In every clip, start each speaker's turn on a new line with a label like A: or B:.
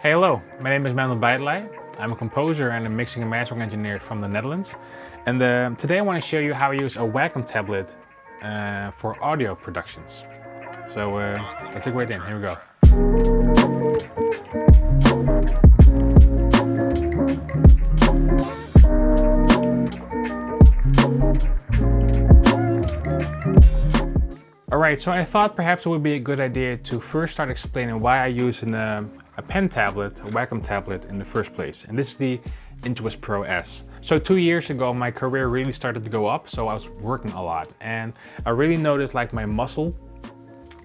A: Hey, hello, my name is Mendel Leij. I'm a composer and a mixing and mastering engineer from the Netherlands. And today I want to show you how I use a Wacom tablet for audio productions. So let's dig right in, here we go. Alright, so I thought perhaps it would be a good idea to first start explaining why I use a pen tablet, a Wacom tablet in the first place. And this is the Intuos Pro S. So 2 years ago my career really started to go up, so I was working a lot. And I really noticed like my muscle,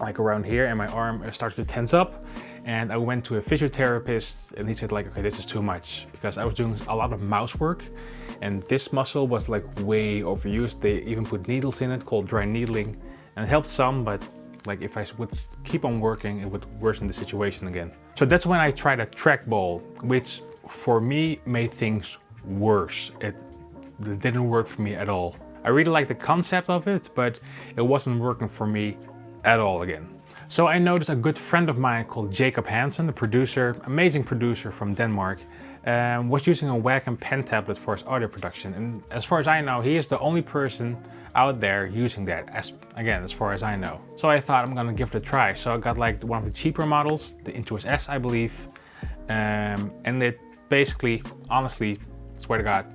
A: like around here, and my arm started to tense up. And I went to a physiotherapist and he said like, okay, this is too much, because I was doing a lot of mouse work and this muscle was like way overused. They even put needles in it called dry needling, and it helped some, but like if I would keep on working, it would worsen the situation again. So that's when I tried a trackball, which for me made things worse. It didn't work for me at all. I really liked the concept of it, but it wasn't working for me at all again. So I noticed a good friend of mine called Jacob Hansen, a producer, amazing producer from Denmark, was using a Wacom pen tablet for his audio production. And as far as I know, he is the only person out there using that, as far as I know. So I thought I'm gonna give it a try. So I got like one of the cheaper models, the Intuos S, I believe. And it basically, honestly, swear to God,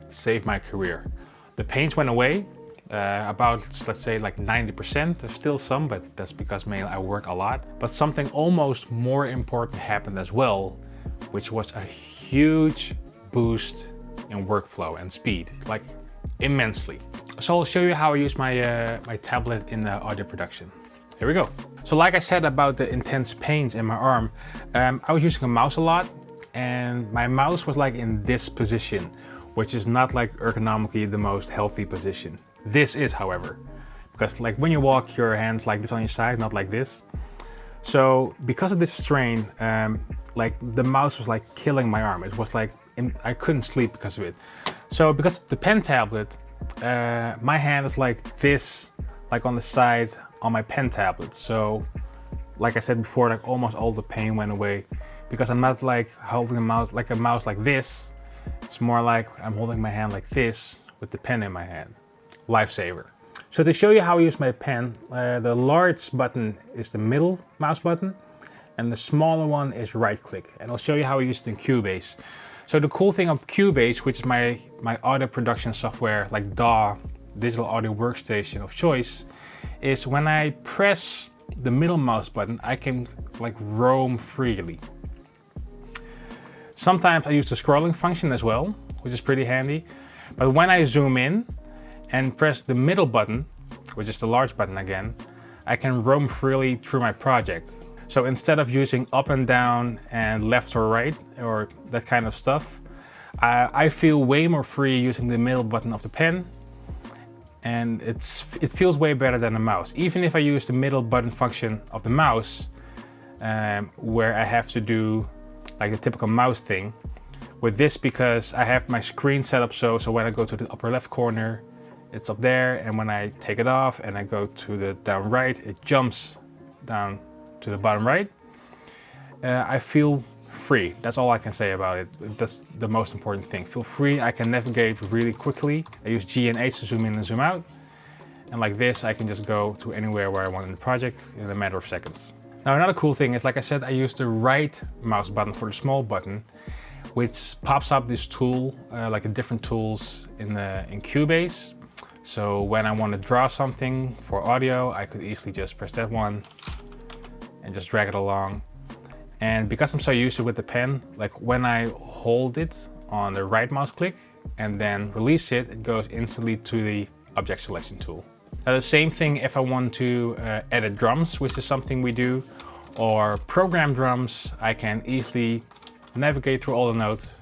A: saved my career. The pains went away. About, let's say, like 90%. There's still some, but that's because mainly I work a lot. But something almost more important happened as well, which was a huge boost in workflow and speed, like immensely. So I'll show you how I use my tablet in audio production. Here we go. So like I said about the intense pains in my arm, I was using a mouse a lot, and my mouse was like in this position, which is not like ergonomically the most healthy position. This is, however, because like when you walk, your hands like this on your side, not like this. So because of this strain, like the mouse was like killing my arm. It was like, I couldn't sleep because of it. So because of the pen tablet, my hand is like this, like on the side on my pen tablet. So like I said before, like almost all the pain went away, because I'm not like holding a mouse like this. It's more like I'm holding my hand like this with the pen in my hand. Lifesaver. So to show you how I use my pen, the large button is the middle mouse button and the smaller one is right click. And I'll show you how I use it in Cubase. So the cool thing of Cubase, which is my audio production software, like DAW, digital audio workstation of choice, is when I press the middle mouse button, I can like roam freely. Sometimes I use the scrolling function as well, which is pretty handy. But when I zoom in and press the middle button, which is the large button again, I can roam freely through my project. So instead of using up and down and left or right or that kind of stuff, I feel way more free using the middle button of the pen, and it feels way better than the mouse. Even if I use the middle button function of the mouse, where I have to do like the typical mouse thing, with this, because I have my screen set up so when I go to the upper left corner, it's up there, and when I take it off and I go to the down right, it jumps down to the bottom right. I feel free. That's all I can say about it. That's the most important thing. Feel free. I can navigate really quickly. I use G and H to zoom in and zoom out. And like this, I can just go to anywhere where I want in the project in a matter of seconds. Now another cool thing is, like I said, I use the right mouse button for the small button, which pops up this tool, like the different tools in Cubase. So when I want to draw something for audio, I could easily just press that one and just drag it along. And because I'm so used to it with the pen, like when I hold it on the right mouse click and then release it, it goes instantly to the object selection tool. Now the same thing if I want to edit drums, which is something we do, or program drums, I can easily navigate through all the notes.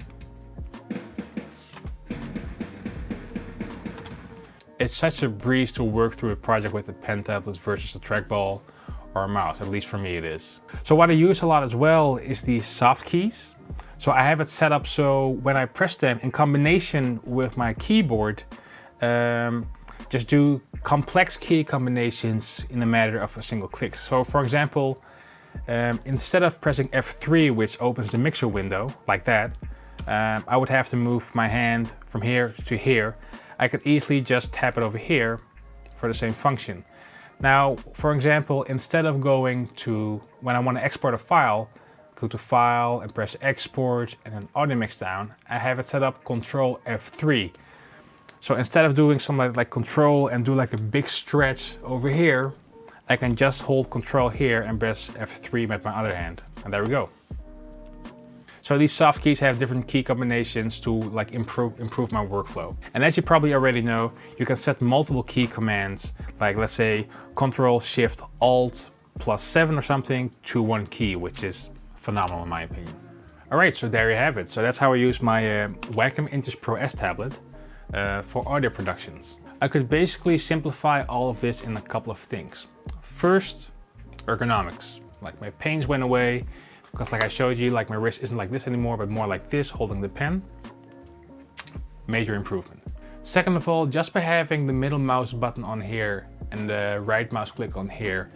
A: It's such a breeze to work through a project with a pen tablet versus a trackball or a mouse, at least for me it is. So what I use a lot as well is the soft keys. So I have it set up so when I press them in combination with my keyboard, just do complex key combinations in a matter of a single click. So for example, Instead of pressing F3, which opens the mixer window like that, I would have to move my hand from here to here. I could easily just tap it over here for the same function. Now, for example, instead of going to, when I want to export a file, go to File and press Export and then Audio-Mix down, I have it set up Control F3. So instead of doing something like Control and do like a big stretch over here, I can just hold Control here and press F3 with my other hand. And there we go. So these soft keys have different key combinations to like improve my workflow. And as you probably already know, you can set multiple key commands, like let's say Control Shift Alt +7 or something to one key, which is phenomenal in my opinion. All right, so there you have it. So that's how I use my Wacom Intuos Pro S tablet for audio productions. I could basically simplify all of this in a couple of things. First, ergonomics. Like my pains went away, because like I showed you, like my wrist isn't like this anymore, but more like this, holding the pen. Major improvement. Second of all, just by having the middle mouse button on here and the right mouse click on here,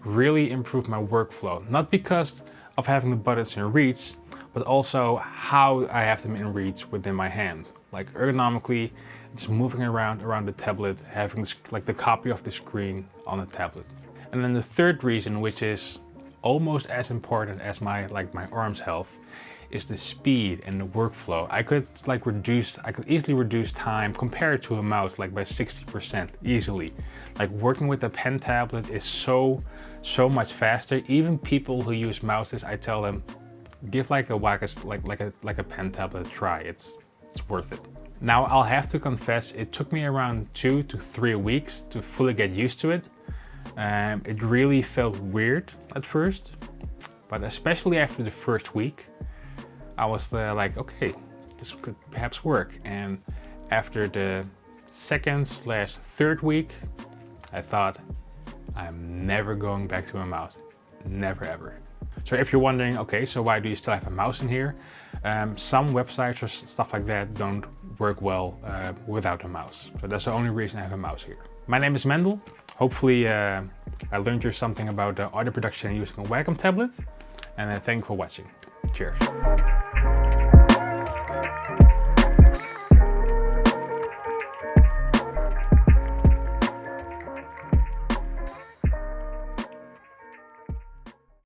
A: really improved my workflow. Not because of having the buttons in reach, but also how I have them in reach within my hand. Like ergonomically, just moving around the tablet, having this, like the copy of the screen on the tablet. And then the third reason, which is almost as important as my arm's health, is the speed and the workflow. I could easily reduce time compared to a mouse like by 60% easily. Like working with a pen tablet is so much faster. Even people who use mouses, I tell them, give like a pen tablet a try. It's worth it. Now I'll have to confess, it took me around 2 to 3 weeks to fully get used to it. It really felt weird at first, but especially after the first week, I was like, okay, this could perhaps work. And after the second/third week, I thought, I'm never going back to a mouse. Never ever. So if you're wondering, okay, so why do you still have a mouse in here? Some websites or stuff like that don't work well without a mouse. So that's the only reason I have a mouse here. My name is Mendel. Hopefully I learned you something about audio production using a Wacom tablet. And thank you for watching. Cheers.